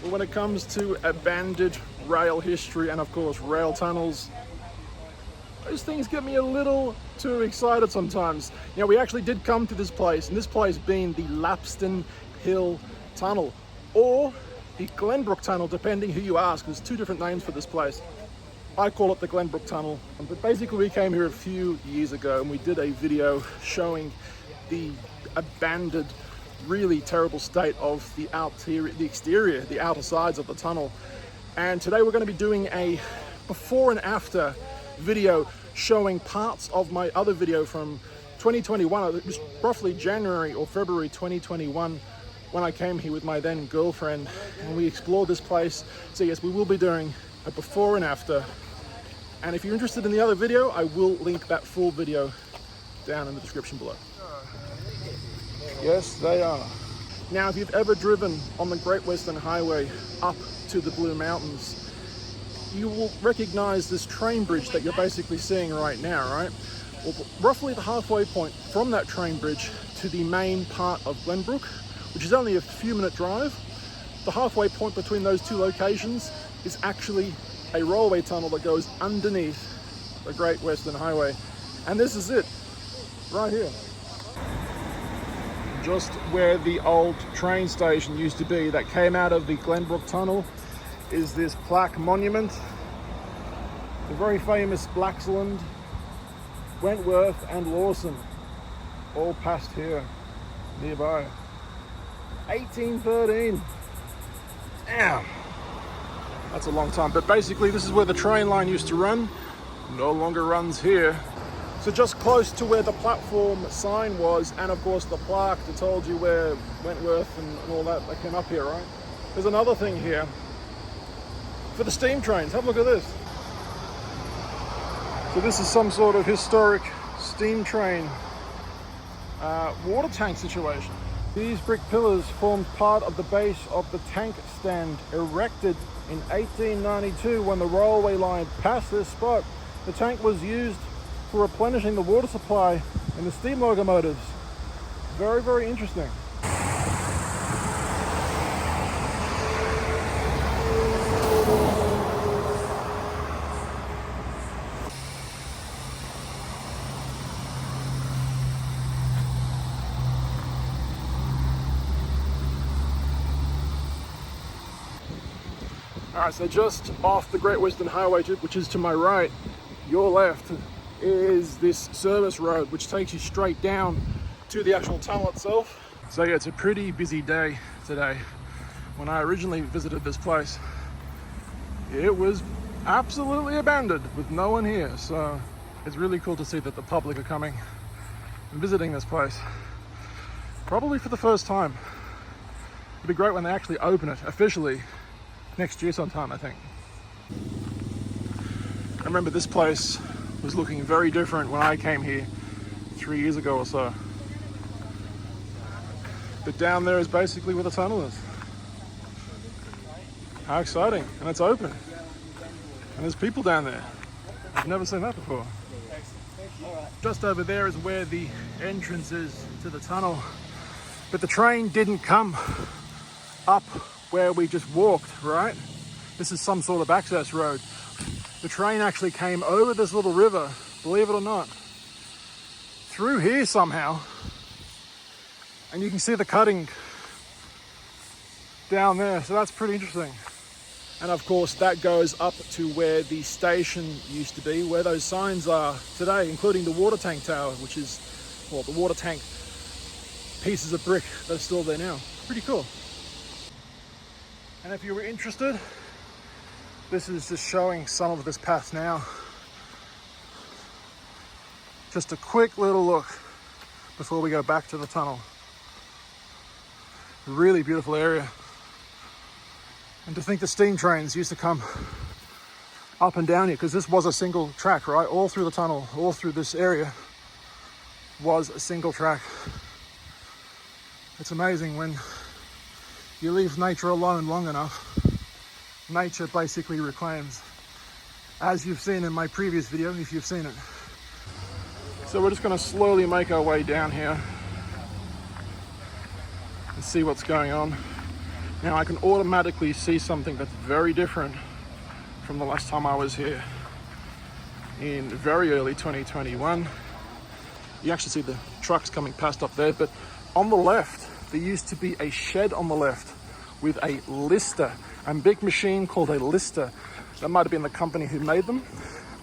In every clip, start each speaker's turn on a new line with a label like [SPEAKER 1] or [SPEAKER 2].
[SPEAKER 1] But when it comes to abandoned rail history and of course rail tunnels, those things get me a little too excited sometimes. You know, we actually did come to this place, and this place being the Lapstone Hill Tunnel, or the Glenbrook Tunnel, depending who you ask. There's two different names for this place. I call it the Glenbrook Tunnel, but basically we came here a few years ago and we did a video showing the abandoned, really terrible state of the exterior, the outer sides of the tunnel. And today we're going to be doing a before and after video showing parts of my other video from 2021. It was roughly January or February 2021 when I came here with my then girlfriend and we explored this place. So yes, we will be doing a before and after. And if you're interested in the other video, I will link that full video down in the description below. Yes, they are. Now, if you've ever driven on the Great Western Highway up to the Blue Mountains, you will recognize this train bridge that you're basically seeing right now, right? Well, roughly the halfway point from that train bridge to the main part of Glenbrook, which is only a few minute drive, the halfway point between those two locations is actually a railway tunnel that goes underneath the Great Western Highway. And this is it, right here. Just where the old train station used to be that came out of the Glenbrook Tunnel is this plaque monument. The very famous Blaxland, Wentworth and Lawson all passed here nearby. 1813. Damn, that's a long time. But basically this is where the train line used to run. No longer runs here. So just close to where the platform sign was, and of course the plaque that told you where Wentworth and all that came up here, right? There's another thing here for the steam trains. Have a look at this. So this is some sort of historic steam train water tank situation. These brick pillars formed part of the base of the tank stand erected in 1892 when the railway line passed this spot. The tank was used for replenishing the water supply in the steam locomotives. Very, very interesting. All right, so just off the Great Western Highway, which is to my right, your left, is this service road which takes you straight down to the actual tunnel itself. So yeah, it's a pretty busy day today. When I originally visited this place, it was absolutely abandoned with no one here. So it's really cool to see that the public are coming and visiting this place, probably for the first time. It'd be great when they actually open it officially next year sometime, I think. I remember this place was looking very different when I came here 3 years ago or so. But down there is basically where the tunnel is. How exciting, and it's open. And there's people down there. I've never seen that before. Just over there is where the entrance is to the tunnel. But the train didn't come up where we just walked, right? This is some sort of access road. The train actually came over this little river, believe it or not, through here somehow. And you can see the cutting down there, so that's pretty interesting. And of course that goes up to where the station used to be, where those signs are today, including the water tank tower, which is, well, the water tank pieces of brick that are still there now. Pretty cool. And if you were interested, this is just showing some of this path now. Just a quick little look before we go back to the tunnel. Really beautiful area. And to think the steam trains used to come up and down here, because this was a single track, right? All through the tunnel, all through this area was a single track. It's amazing when you leave nature alone long enough, nature basically reclaims, as you've seen in my previous video, if you've seen it. So we're just going to slowly make our way down here and see what's going on. Now I can automatically see something that's very different from the last time I was here in very early 2021. You actually see the trucks coming past up there, but on the left, there used to be a shed on the left with a lister, a big machine called a lister. That might have been the company who made them,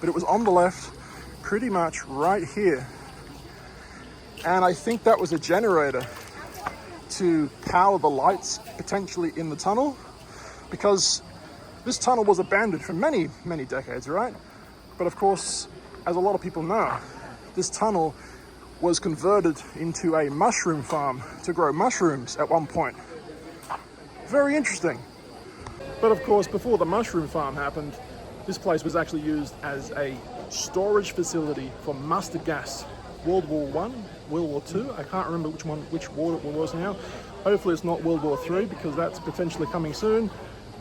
[SPEAKER 1] but it was on the left, pretty much right here. And I think that was a generator to power the lights potentially in the tunnel, because this tunnel was abandoned for many, many decades, right? But of course, as a lot of people know, this tunnel was converted into a mushroom farm to grow mushrooms at one point. Very interesting. But of course, before the mushroom farm happened, this place was actually used as a storage facility for mustard gas. World War I, World War II, I can't remember which war it was now. Hopefully it's not World War III, because that's potentially coming soon.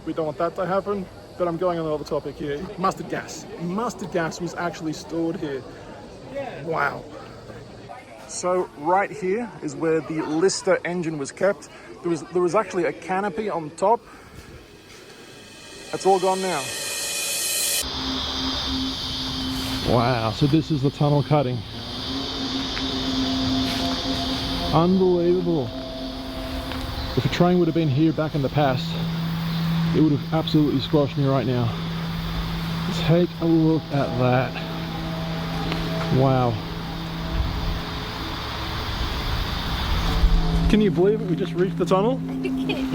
[SPEAKER 1] We don't want that to happen, but I'm going on another topic here. Mustard gas. Mustard gas was actually stored here. Wow. So right here is where the Lister engine was kept. There was actually a canopy on top. That's all gone now. Wow, so this is the tunnel cutting. Unbelievable. If a train would have been here back in the past, it would have absolutely squashed me right now. Take a look at that. Wow. Can you believe it? We just reached the tunnel?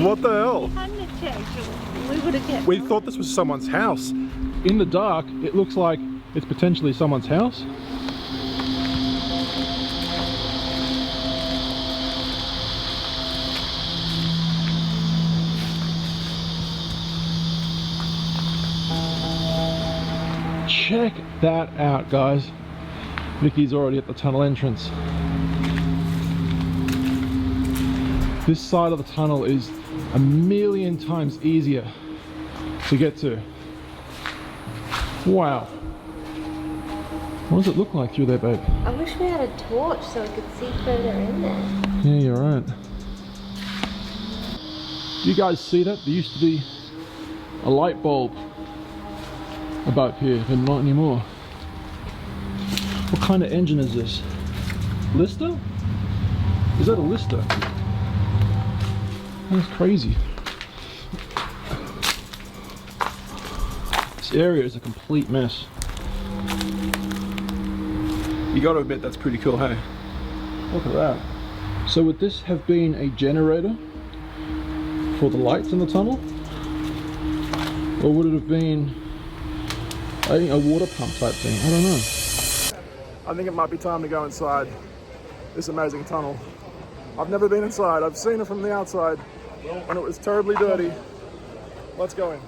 [SPEAKER 1] What the hell? We thought this was someone's house. In the dark, it looks like it's potentially someone's house. Check that out, guys. Vicky's already at the tunnel entrance. This side of the tunnel is a million times easier to get to. Wow. What does it look like through there, babe?
[SPEAKER 2] I wish we had a torch so we could see further in there.
[SPEAKER 1] Yeah, you're right. Do you guys see that? There used to be a light bulb above here, but not anymore. What kind of engine is this? Lister? Is that a Lister? That's crazy. This area is a complete mess. You gotta admit that's pretty cool, hey? Look at that. So would this have been a generator for the lights in the tunnel? Or would it have been a water pump type thing? I don't know. I think it might be time to go inside this amazing tunnel. I've never been inside. I've seen it from the outside when it was terribly dirty. Let's go in.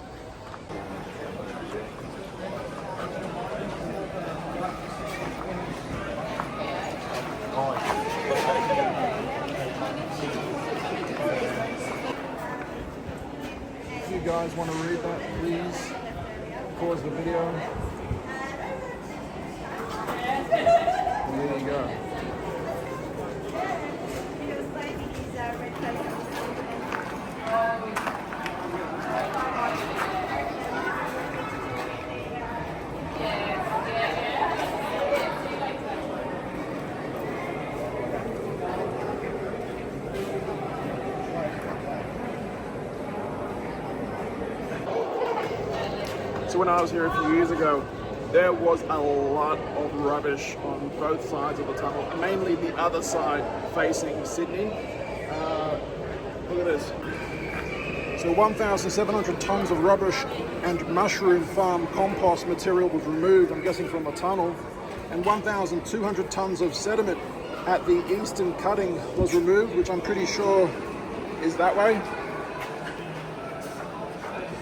[SPEAKER 1] If you guys want to read that, please pause the video. There you go. So when I was here a few years ago, there was a lot of rubbish on both sides of the tunnel, mainly the other side facing Sydney. Look at this. So 1,700 tons of rubbish and mushroom farm compost material was removed, I'm guessing from the tunnel, and 1,200 tons of sediment at the eastern cutting was removed, which I'm pretty sure is that way.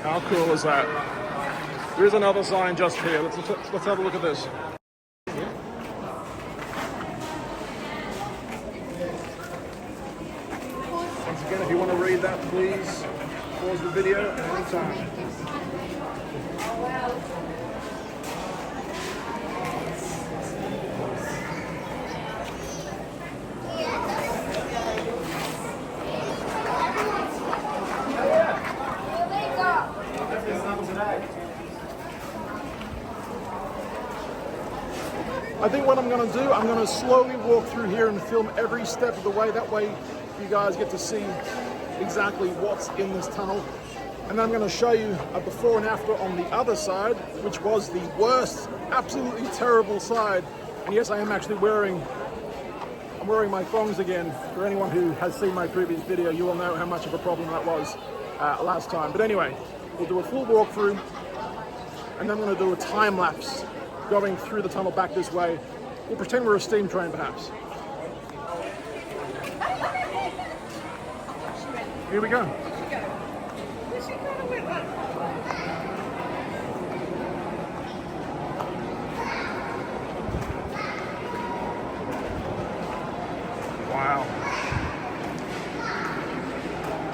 [SPEAKER 1] How cool is that? Here's another sign just here. Let's have a look at this. Once again, if you want to read that, please pause the video at any time. I think what I'm going to do, I'm going to slowly walk through here and film every step of the way. That way you guys get to see exactly what's in this tunnel. And then I'm going to show you a before and after on the other side, which was the worst, absolutely terrible side. And yes, I am actually wearing my thongs again. For anyone who has seen my previous video, you will know how much of a problem that was last time. But anyway, we'll do a full walkthrough, and then I'm going to do a time lapse going through the tunnel back this way. We'll pretend we're a steam train, perhaps. Here we go. Wow.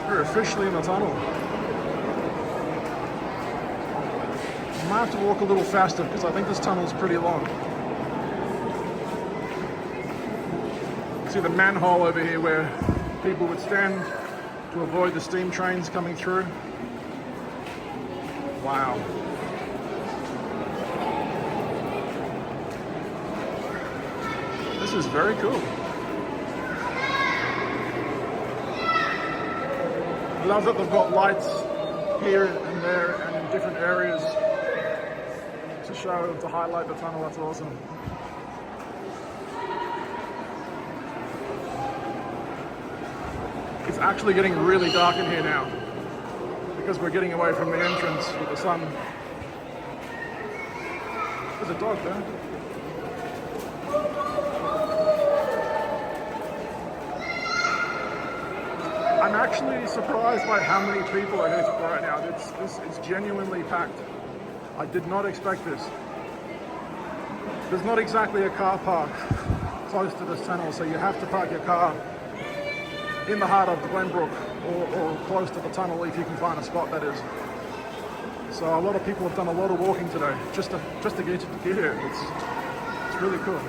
[SPEAKER 1] We're officially in the tunnel. I might have to walk a little faster because I think this tunnel is pretty long. See the manhole over here where people would stand to avoid the steam trains coming through. Wow. This is very cool. I love that they've got lights here and there and in different areas to highlight the tunnel. That's awesome. It's actually getting really dark in here now because we're getting away from the entrance with the sun. There's a dog there. I'm actually surprised by how many people are here right now. It's genuinely packed. I did not expect this. There's not exactly a car park close to this tunnel, so you have to park your car in the heart of Glenbrook or close to the tunnel if you can find a spot, that is. So a lot of people have done a lot of walking today just to get here. It's really cool.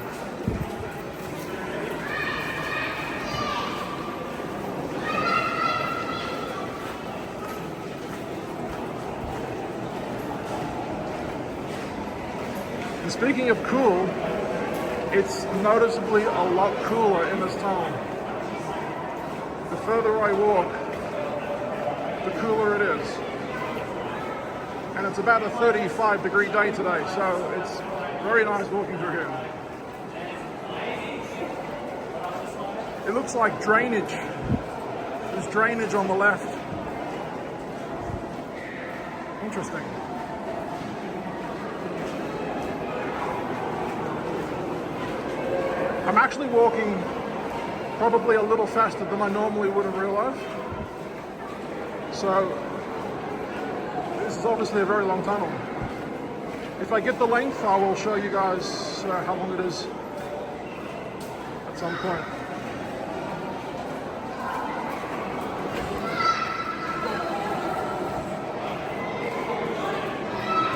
[SPEAKER 1] And speaking of cool, it's noticeably a lot cooler in this tunnel. The further I walk, the cooler it is. And it's about a 35-degree day today, so it's very nice walking through here. It looks like drainage. There's drainage on the left. Interesting. I'm actually walking probably a little faster than I normally would in real life. So this is obviously a very long tunnel. If I get the length, I will show you guys how long it is at some point.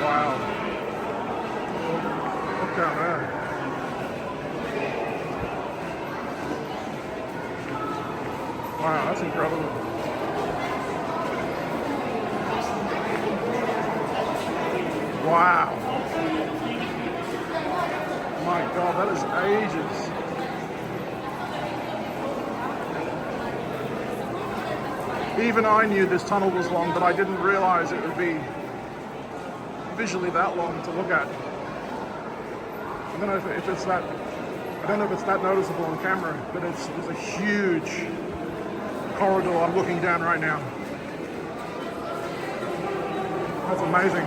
[SPEAKER 1] Wow. Look down there. Wow, that's incredible. Wow. My God, that is ages. Even I knew this tunnel was long, but I didn't realize it would be visually that long to look at. I don't know if it's that noticeable on camera, but it's a huge corridor I'm looking down right now. That's amazing.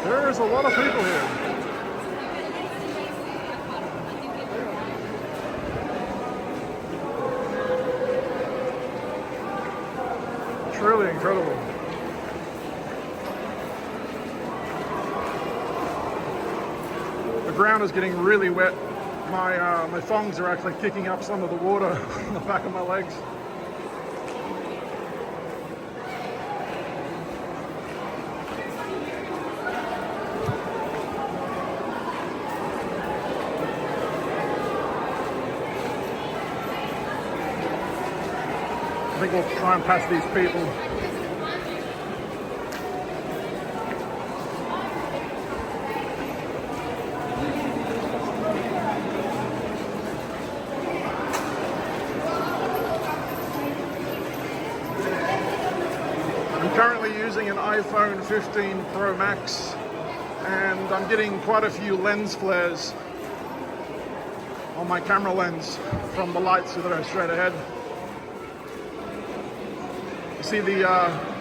[SPEAKER 1] There's a lot of people here. Truly incredible. The ground is getting really wet. My thongs are actually kicking up some of the water on the back of my legs. I think we'll try and pass these people. I'm currently using an iPhone 15 Pro Max, and I'm getting quite a few lens flares on my camera lens from the lights that are straight ahead. You see the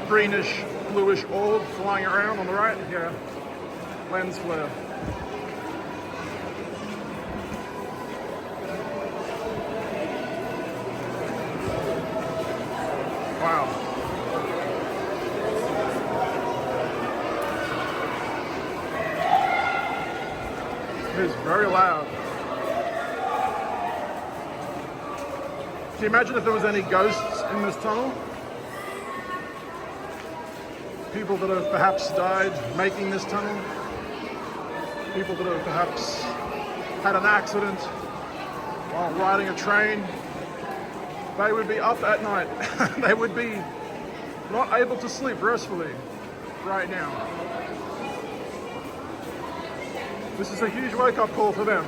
[SPEAKER 1] greenish, bluish orb flying around on the right? Yeah, lens flare. Wow. It is very loud. Can you imagine if there was any ghosts in this tunnel? People that have perhaps died making this tunnel. People that have perhaps had an accident while riding a train. They would be up at night. They would be not able to sleep restfully right now. This is a huge wake-up call for them.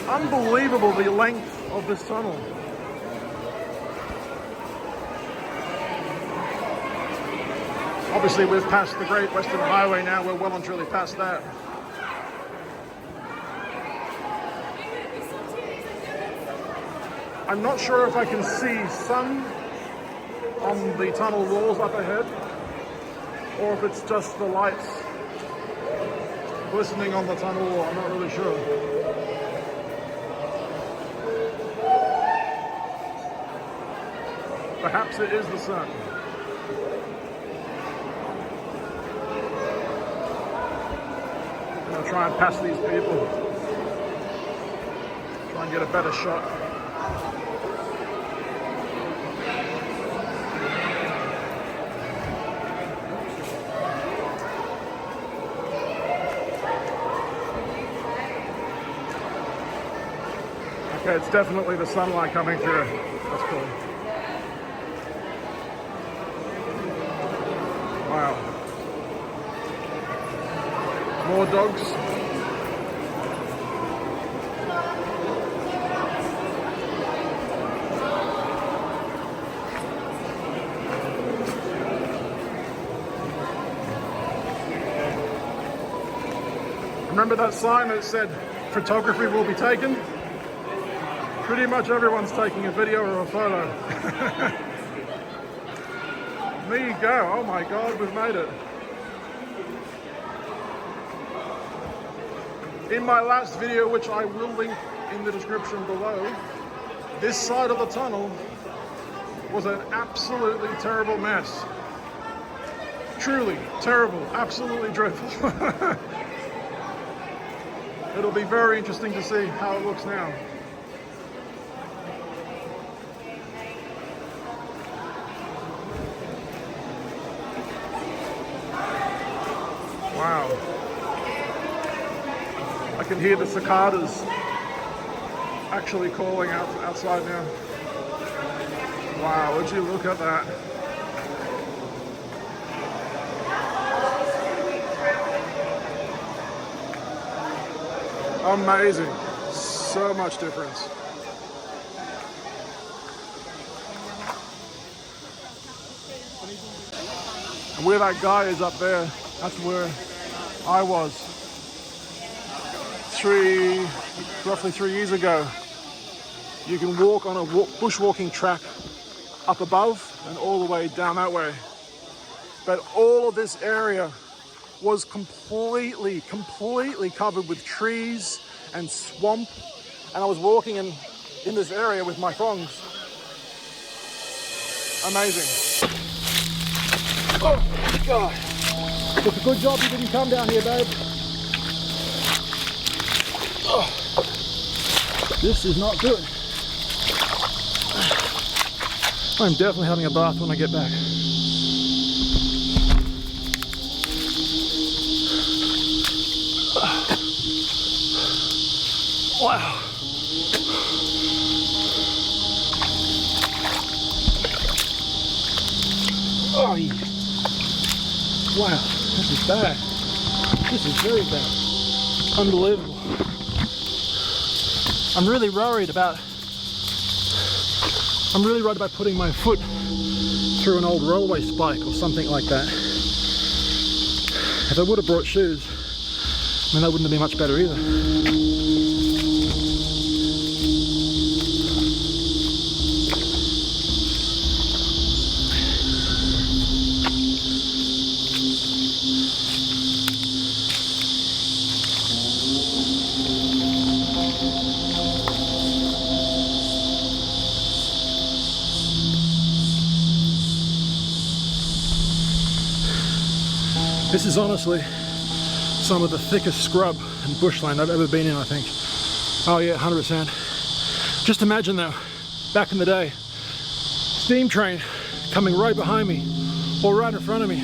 [SPEAKER 1] Unbelievable the length of this tunnel. Obviously we've passed the Great Western Highway now, we're well and truly past that. I'm not sure if I can see sun on the tunnel walls up ahead, or if it's just the lights glistening on the tunnel wall, I'm not really sure. Perhaps it is the sun. I'm going to try and pass these people. Try and get a better shot. Okay, it's definitely the sunlight coming through. That's cool. Wow. More dogs. Remember that sign that said photography will be taken? Pretty much everyone's taking a video or a photo. There you go. Oh my God, we've made it. In my last video, which I will link in the description below, this side of the tunnel was an absolutely terrible mess. Truly terrible, absolutely dreadful. It'll be very interesting to see how it looks now. Wow. I can hear the cicadas actually calling out outside now. Wow, would you look at that? Amazing. So much difference. And where that guy is up there, that's where I was roughly 3 years ago. You can walk on a bushwalking track up above and all the way down that way. But all of this area was completely covered with trees and swamp. And I was walking in this area with my thongs. Amazing. Oh, God. It's a good job you didn't come down here, babe. Oh, this is not good. I'm definitely having a bath when I get back. Wow. Oh, yeah. Wow, this is bad. This is very bad. Unbelievable. I'm really worried about putting my foot through an old railway spike or something like that. If I would have brought shoes, I mean, that wouldn't have been much better either. This is honestly some of the thickest scrub and bushland I've ever been in, I think. Oh yeah, 100%. Just imagine though, back in the day, steam train coming right behind me or right in front of me.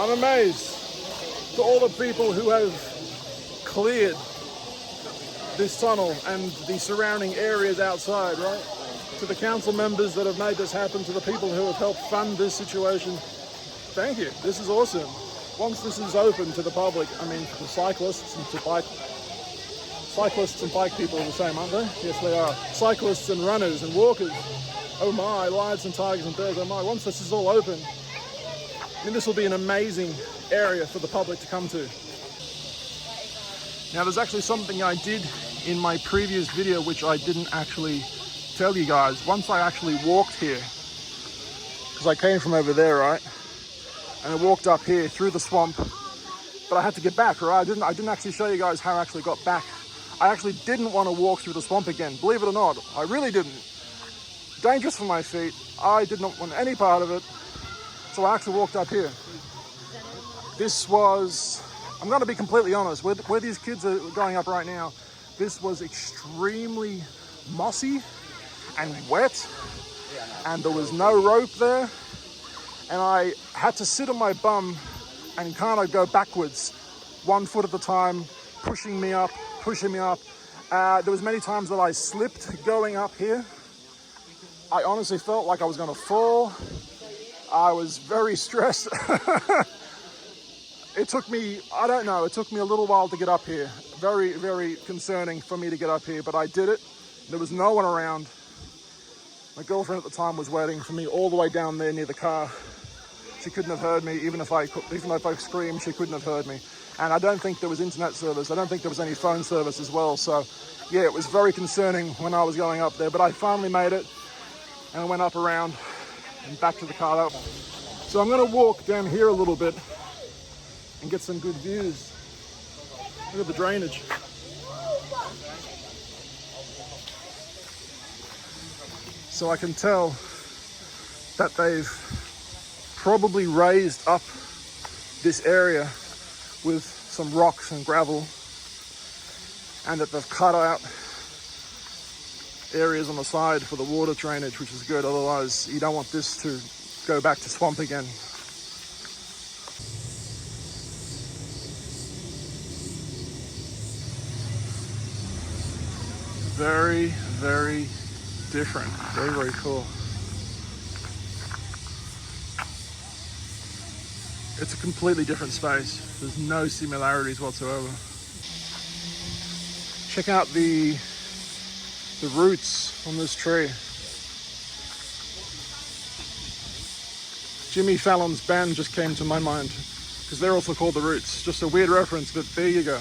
[SPEAKER 1] I'm amazed to all the people who have cleared this tunnel and the surrounding areas outside, right? To the council members that have made this happen, to the people who have helped fund this situation, thank you. This is awesome. Once this is open to the public, I mean, to cyclists and to bike people are the same, aren't they? Yes, they are. Cyclists and runners and walkers. Oh my, lions and tigers and bears, oh my. Once this is all open, I mean, this will be an amazing area for the public to come to. Now, there's actually something I did in my previous video which I didn't actually tell you guys. Once I actually walked here, because I came from over there, right, and I walked up here through the swamp, but I had to get back, right? I didn't actually show you guys how I actually got back. I actually didn't want to walk through the swamp again, believe it or not. I really didn't. Dangerous for my feet. I did not want any part of it, so I actually walked up here. This was, I'm going to be completely honest, where these kids are going up right now, this was extremely mossy and wet, and there was no rope there, and I had to sit on my bum and kind of go backwards, 1 foot at a time, pushing me up. There was many times that I slipped going up here. I honestly felt like I was going to fall. I was very stressed. It took me, I don't know, it took me a little while to get up here. Very, very concerning for me to get up here, but I did it. There was no one around. My girlfriend at the time was waiting for me all the way down there near the car. She couldn't have heard me, even if I screamed, she couldn't have heard me. And I don't think there was internet service. I don't think there was any phone service as well. So yeah, it was very concerning when I was going up there, but I finally made it and I went up around and back to the car. So I'm gonna walk down here a little bit and get some good views. Look at the drainage. So I can tell that they've probably raised up this area with some rocks and gravel, and that they've cut out areas on the side for the water drainage, which is good. Otherwise, you don't want this to go back to swamp again. Very, very different. Very, very cool. It's a completely different space. There's no similarities whatsoever. Check out the roots on this tree. Jimmy Fallon's band just came to my mind, because they're also called the Roots. Just a weird reference, but there you go.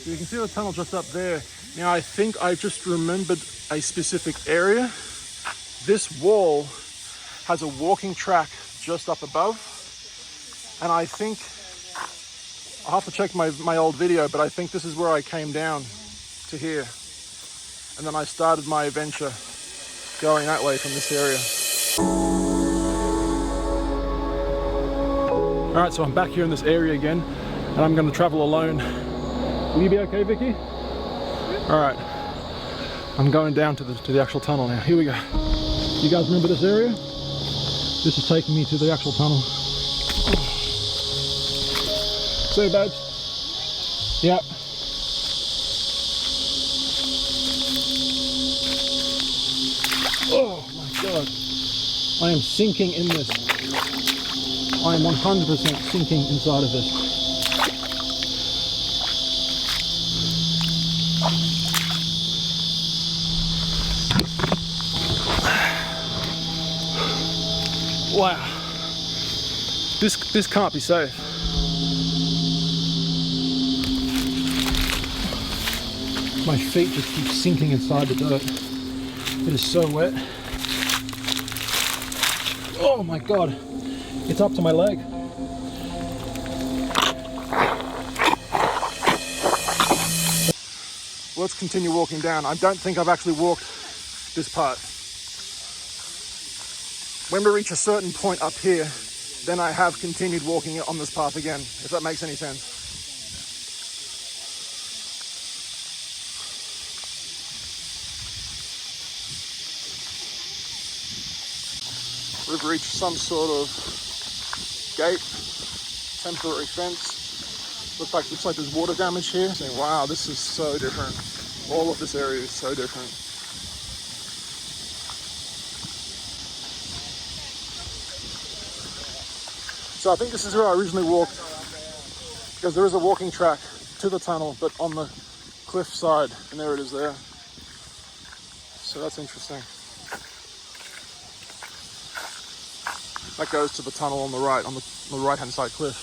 [SPEAKER 1] You can see the tunnel just up there. Now I think I've just remembered a specific area. This wall has a walking track just up above, and I think, I'll have to check my old video, but I think this is where I came down to here, and then I started my adventure going that way from this area. All right, so I'm back here in this area again, and I'm going to travel alone. Will you be okay, Vicky? All right, I'm going down to the actual tunnel now. Here we go. You guys remember this area? This is taking me to the actual tunnel. So, babes, Yep. Oh my god. I am sinking in this. I am 100% sinking inside of this. Wow. This can't be safe. My feet just keep sinking inside the dirt. It is so wet. Oh my god. It's up to my leg. Let's continue walking down. I don't think I've actually walked this part. When we reach a certain point up here, then I have continued walking on this path again, if that makes any sense. We've reached some sort of gate, temporary fence. Looks like there's water damage here. So, wow, this is so different. All of this area is so different. So I think this is where I originally walked, because there is a walking track to the tunnel, but on the cliff side, and there it is there. So that's interesting. That goes to the tunnel on the right, on the right-hand side cliff.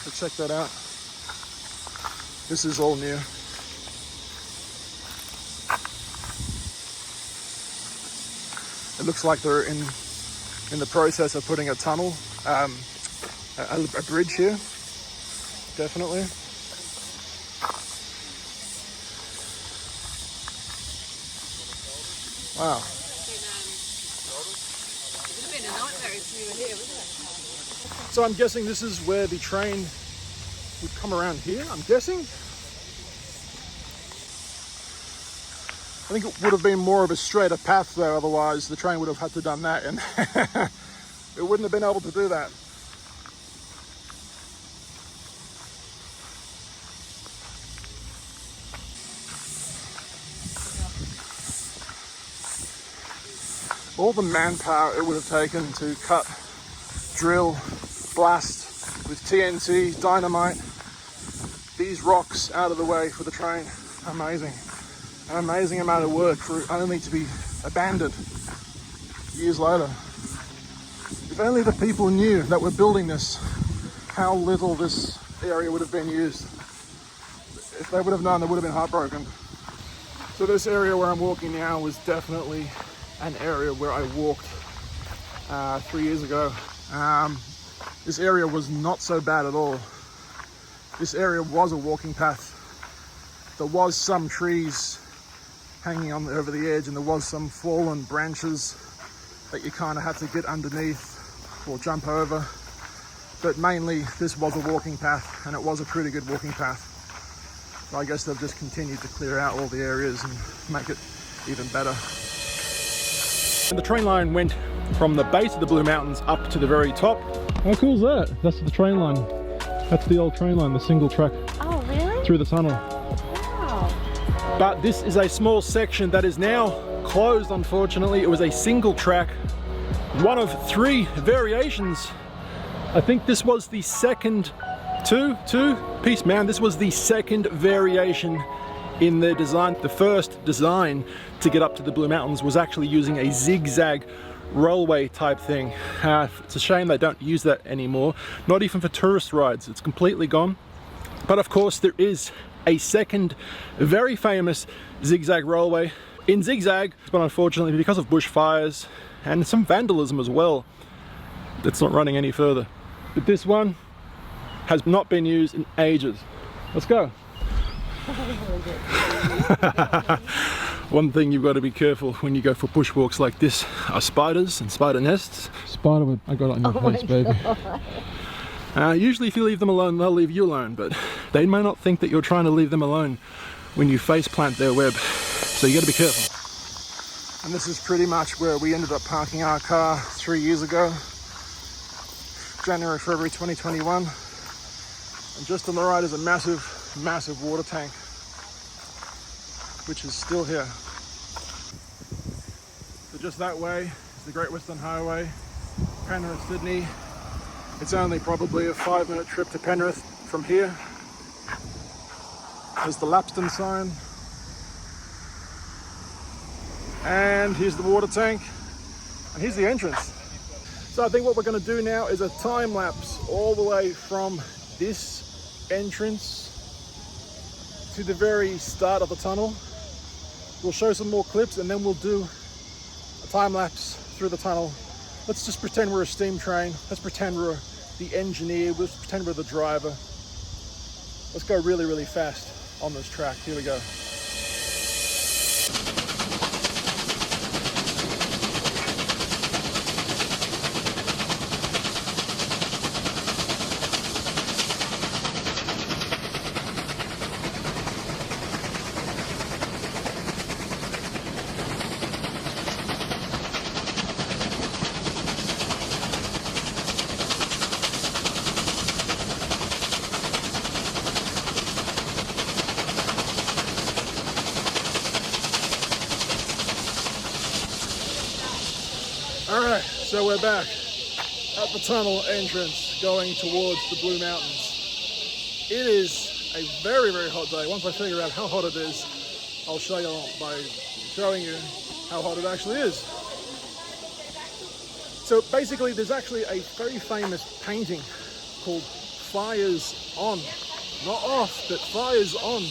[SPEAKER 1] So check that out. This is all new. It looks like they're in the process of putting a tunnel, a bridge here, definitely. Wow. So I'm guessing this is where the train would come around here, I'm guessing. I think it would have been more of a straighter path though, otherwise the train would have had to done that, and it wouldn't have been able to do that. All the manpower it would have taken to cut, drill, blast with TNT, dynamite, these rocks out of the way for the train. Amazing. An amazing amount of work for only to be abandoned years later. If only the people knew that were building this, how little this area would have been used. If they would have known, they would have been heartbroken. So this area where I'm walking now was definitely an area where I walked 3 years ago. This area was not so bad at all. This area was a walking path. There was some trees hanging on over the edge, and there was some fallen branches that you kind of had to get underneath or jump over. But mainly this was a walking path, and it was a pretty good walking path. So I guess they've just continued to clear out all the areas and make it even better. And the train line went from the base of the Blue Mountains up to the very top. How cool is that? That's the train line. That's the old train line, the single track.
[SPEAKER 2] Oh, really?
[SPEAKER 1] Through the tunnel.
[SPEAKER 2] Wow.
[SPEAKER 1] But this is a small section that is now closed, unfortunately. It was a single track, one of 3 variations. I think this was the second, Peace, man. This was the second variation in their design. The first design to get up to the Blue Mountains was actually using a zigzag railway type thing. It's a shame they don't use that anymore, not even for tourist rides. It's completely gone. But of course there is a second very famous zigzag railway in Zigzag, but unfortunately because of bushfires and some vandalism as well, it's not running any further. But this one has not been used in ages. Let's go. One thing you've got to be careful when you go for bushwalks like this are spiders and spider nests. Spider web, I got it on your face, baby. Usually if you leave them alone, they'll leave you alone, but they may not think that you're trying to leave them alone when you face plant their web. So you got to be careful. And this is pretty much where we ended up parking our car 3 years ago. January, February 2021. And just on the right is a massive, massive water tank, which is still here. So just that way is the Great Western Highway, Penrith, Sydney. It's only probably a 5-minute trip to Penrith from here. There's the Lapstone sign. And here's the water tank. And here's the entrance. So I think what we're going to do now is a time lapse all the way from this entrance to the very start of the tunnel. We'll show some more clips and then we'll do a time lapse through the tunnel. Let's just pretend we're a steam train. Let's pretend we're the engineer. Let's pretend we're the driver. Let's go really, really fast on this track. Here we go. Alright, so we're back at the tunnel entrance going towards the Blue Mountains. It is a very, very hot day. Once I figure out how hot it is, I'll show you by showing you how hot it actually is. So basically there's actually a very famous painting called Fires On. Not off, but Fires On.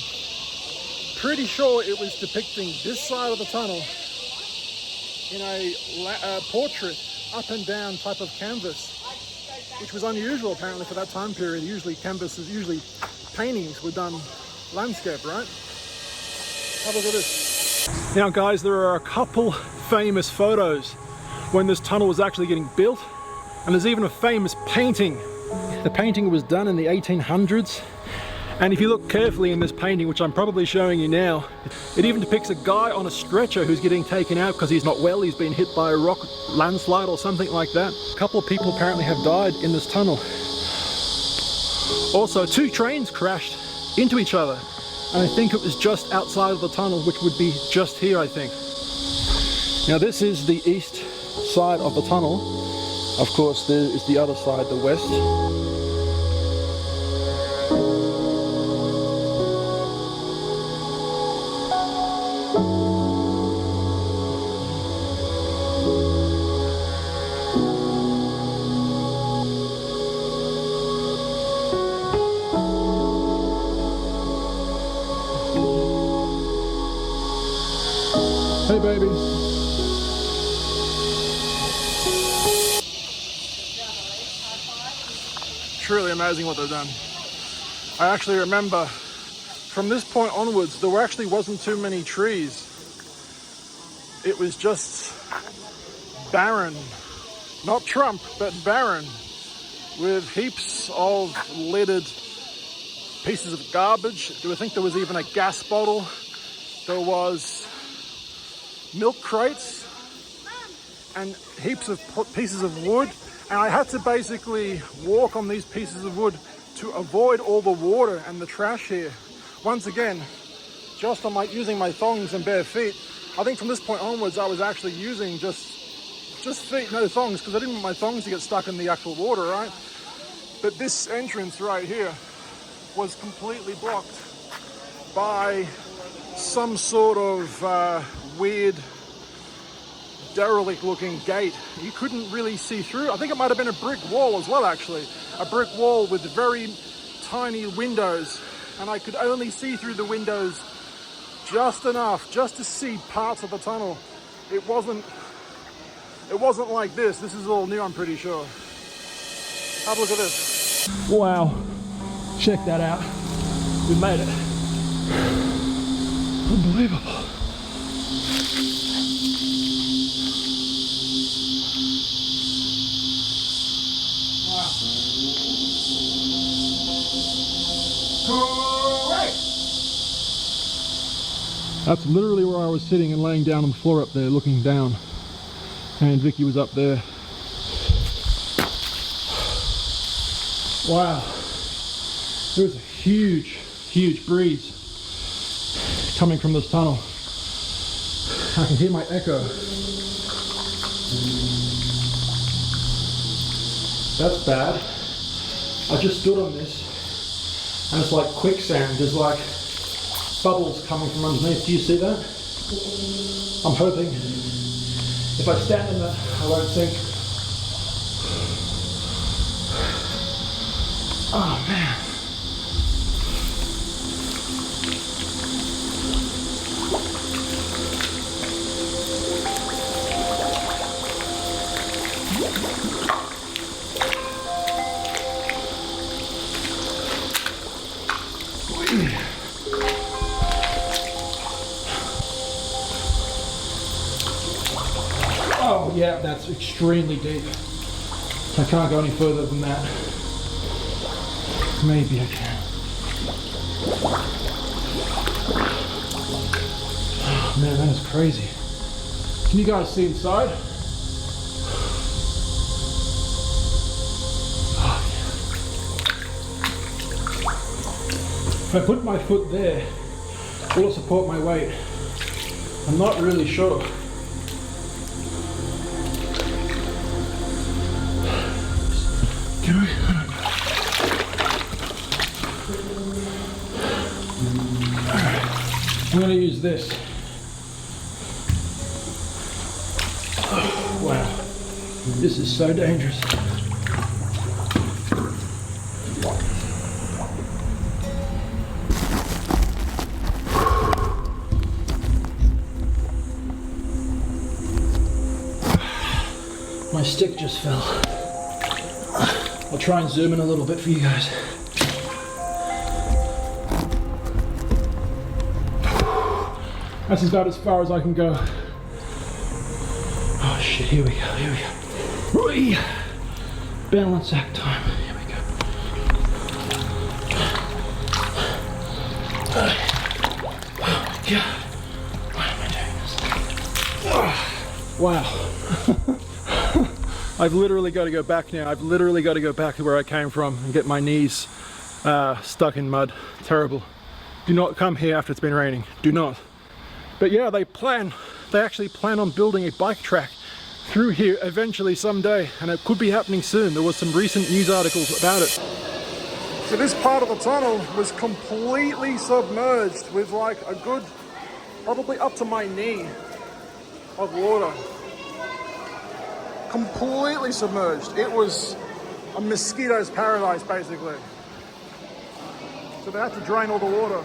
[SPEAKER 1] Pretty sure it was depicting this side of the tunnel in a portrait, up and down type of canvas, which was unusual apparently for that time period. Usually paintings were done landscape, right? Have a look at this. Now guys, there are a couple famous photos when this tunnel was actually getting built, and there's even a famous painting. The painting was done in the 1800s. And if you look carefully in this painting, which I'm probably showing you now, it even depicts a guy on a stretcher who's getting taken out because he's not well, he's been hit by a rock landslide or something like that. A couple of people apparently have died in this tunnel. Also, 2 trains crashed into each other, and I think it was just outside of the tunnel, which would be just here, I think. Now this is the east side of the tunnel. Of course, there is the other side, the west. Hey baby. Truly amazing what they've done. I actually remember from this point onwards there actually wasn't too many trees. It was just barren. Not Trump, but barren, with heaps of littered pieces of garbage. Do I think there was even a gas bottle? There was milk crates and heaps of pieces of wood, and I had to basically walk on these pieces of wood to avoid all the water and the trash here. Once again, just on using my thongs and bare feet. I think from this point onwards I was actually using just feet, no thongs, because I didn't want my thongs to get stuck in the actual water, right? But this entrance right here was completely blocked by some sort of weird derelict looking gate. You couldn't really see through. I think it might have been a brick wall as well, actually. A brick wall with very tiny windows, and I could only see through the windows just enough just to see parts of the tunnel. It wasn't like this. This is all new, I'm pretty sure. Have a look at this. Wow, check that out. We made it. Unbelievable. That's literally where I was sitting and laying down on the floor up there looking down, and Vicky was up there. Wow. There was a huge breeze coming from this tunnel. I can hear my echo. That's bad. I just stood on this and it's like quicksand. There's like bubbles coming from underneath. Do you see that? I'm hoping if I stand in that, I won't sink. Oh man. Oh yeah, that's extremely deep. I can't go any further than that. Maybe I can. Oh man, that is crazy. Can you guys see inside? Oh, yeah. If I put my foot there, will it support my weight? I'm not really sure. I'm going to use this. Oh, wow, this is so dangerous. My stick just fell. I'll try and zoom in a little bit for you guys. That's about as far as I can go. Oh shit, here we go. Whee! Balance act time. Here we go. Oh my god. Why am I doing this? Wow. I've literally got to go back now. I've literally got to go back to where I came from and get my knees stuck in mud. Terrible. Do not come here after it's been raining. Do not. But yeah, they actually plan on building a bike track through here eventually someday, and it could be happening soon. There was some recent news articles about it. So this part of the tunnel was completely submerged with like a good, probably up to my knee of water. Completely submerged. It was a mosquito's paradise basically. So they had to drain all the water.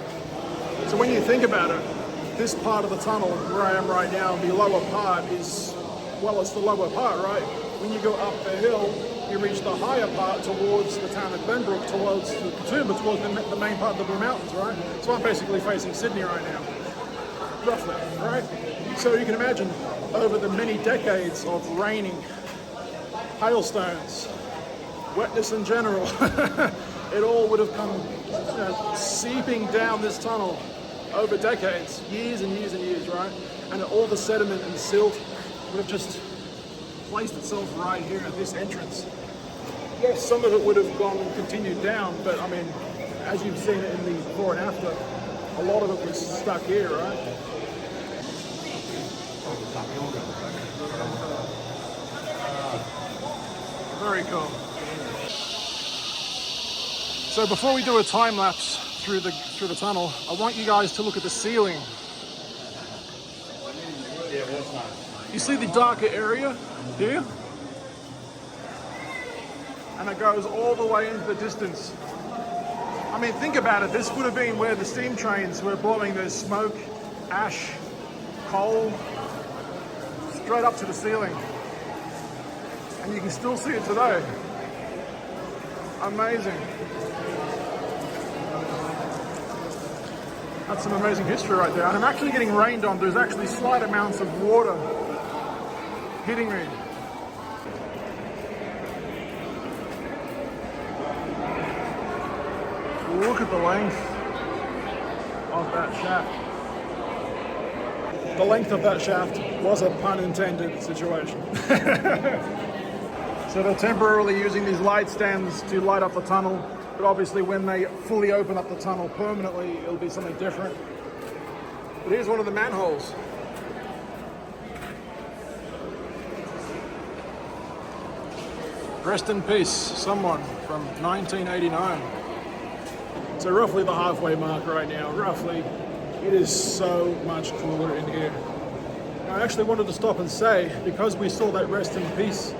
[SPEAKER 1] So when you think about it, this part of the tunnel where I am right now, the lower part is, well, it's the lower part, right? When you go up the hill, you reach the higher part towards the town of Glenbrook, towards the Katoomba, towards the main part of the Blue Mountains, right? So I'm basically facing Sydney right now, roughly, right? So you can imagine, over the many decades of raining, hailstones, wetness in general, it all would have come seeping down this tunnel over decades, years and years and years, right? And all the sediment and silt would have just placed itself right here at this entrance. Yes, some of it would have gone and continued down, but I mean, as you've seen it in the before and after, a lot of it was stuck here, right? Very cool. So before we do a time lapse through the tunnel, I want you guys to look at the ceiling. You see the darker area here? And it goes all the way into the distance. I mean, think about it. This would have been where the steam trains were blowing their smoke, ash, coal, straight up to the ceiling. And you can still see it today. Amazing. That's some amazing history right there. And I'm actually getting rained on. There's actually slight amounts of water hitting me. Look at the length of that shaft. The length of that shaft was a pun intended situation. So they're temporarily using these light stands to light up the tunnel But obviously when they fully open up the tunnel permanently, it'll be something different. But here's one of the manholes. Rest in peace, someone from 1989. So roughly the halfway mark right now, roughly. It is so much cooler in here. Now, I actually wanted to stop and say, because we saw that rest in peace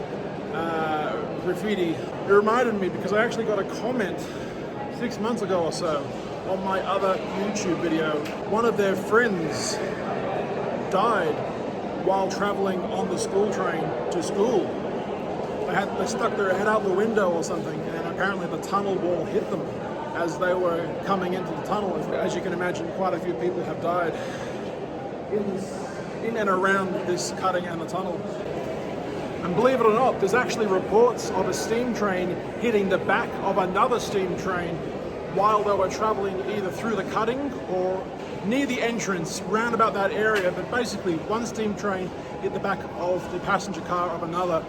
[SPEAKER 1] graffiti, it reminded me because I actually got a comment 6 months ago or so on my other YouTube video. One of their friends died while traveling on the school train to school. They stuck their head out the window or something, and apparently the tunnel wall hit them as they were coming into the tunnel. As you can imagine, quite a few people have died in and around this cutting and the tunnel. And believe it or not, there's actually reports of a steam train hitting the back of another steam train while they were traveling either through the cutting or near the entrance, round about that area. But basically, one steam train hit the back of the passenger car of another.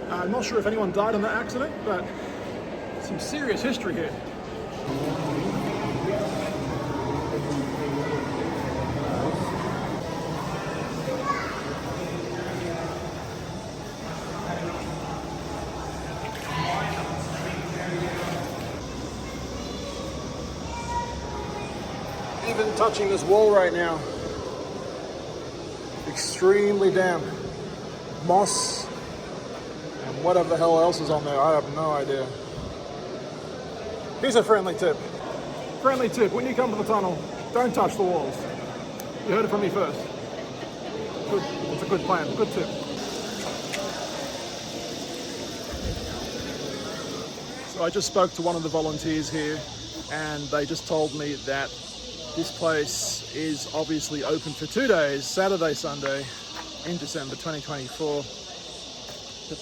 [SPEAKER 1] I'm not sure if anyone died in that accident, but some serious history here. Even touching this wall right now, extremely damp. Moss and whatever the hell else is on there, I have no idea. Here's a friendly tip. Friendly tip, when you come to the tunnel, don't touch the walls. You heard it from me first. Good, it's a good plan, good tip. So I just spoke to one of the volunteers here, and they just told me that this place is obviously open for 2 days, Saturday, Sunday, in December 2024.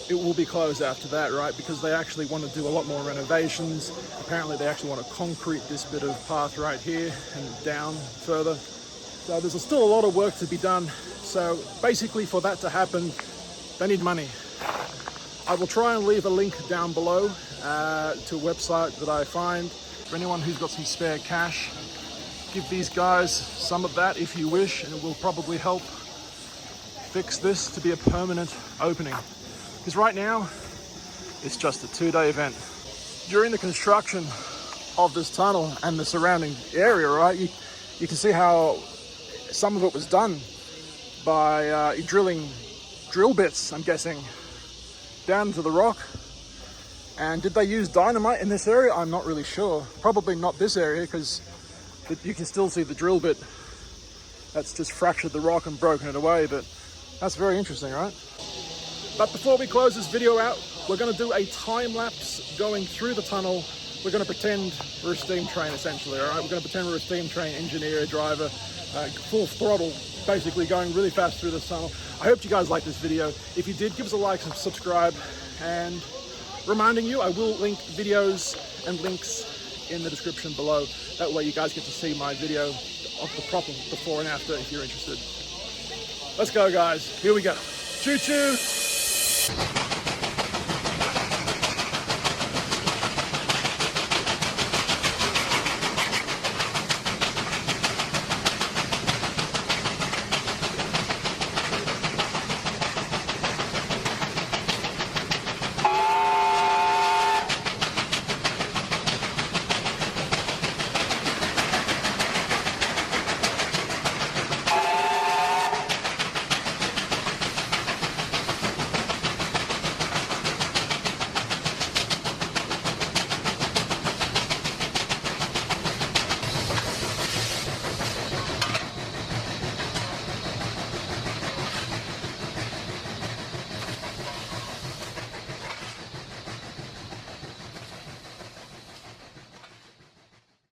[SPEAKER 1] It will be closed after that, right? Because they actually want to do a lot more renovations. Apparently they actually want to concrete this bit of path right here and down further. So there's still a lot of work to be done. So basically for that to happen, they need money. I will try and leave a link down below to a website that I find. For anyone who's got some spare cash, give these guys some of that if you wish, and it will probably help fix this to be a permanent opening. Because right now, it's just a 2-day event. During the construction of this tunnel and the surrounding area, right, you can see how some of it was done by drilling drill bits, I'm guessing, down to the rock. And did they use dynamite in this area? I'm not really sure. Probably not this area, because you can still see the drill bit that's just fractured the rock and broken it away, but that's very interesting, right? But before we close this video out, we're going to do a time lapse going through the tunnel. We're going to pretend we're a steam train, essentially, all right? We're going to pretend we're a steam train engineer, driver, full throttle, basically going really fast through this tunnel. I hope you guys liked this video. If you did, give us a like and subscribe. And reminding you, I will link videos and links in the description below. That way you guys get to see my video of the proper before and after if you're interested. Let's go, guys. Here we go. Choo-choo!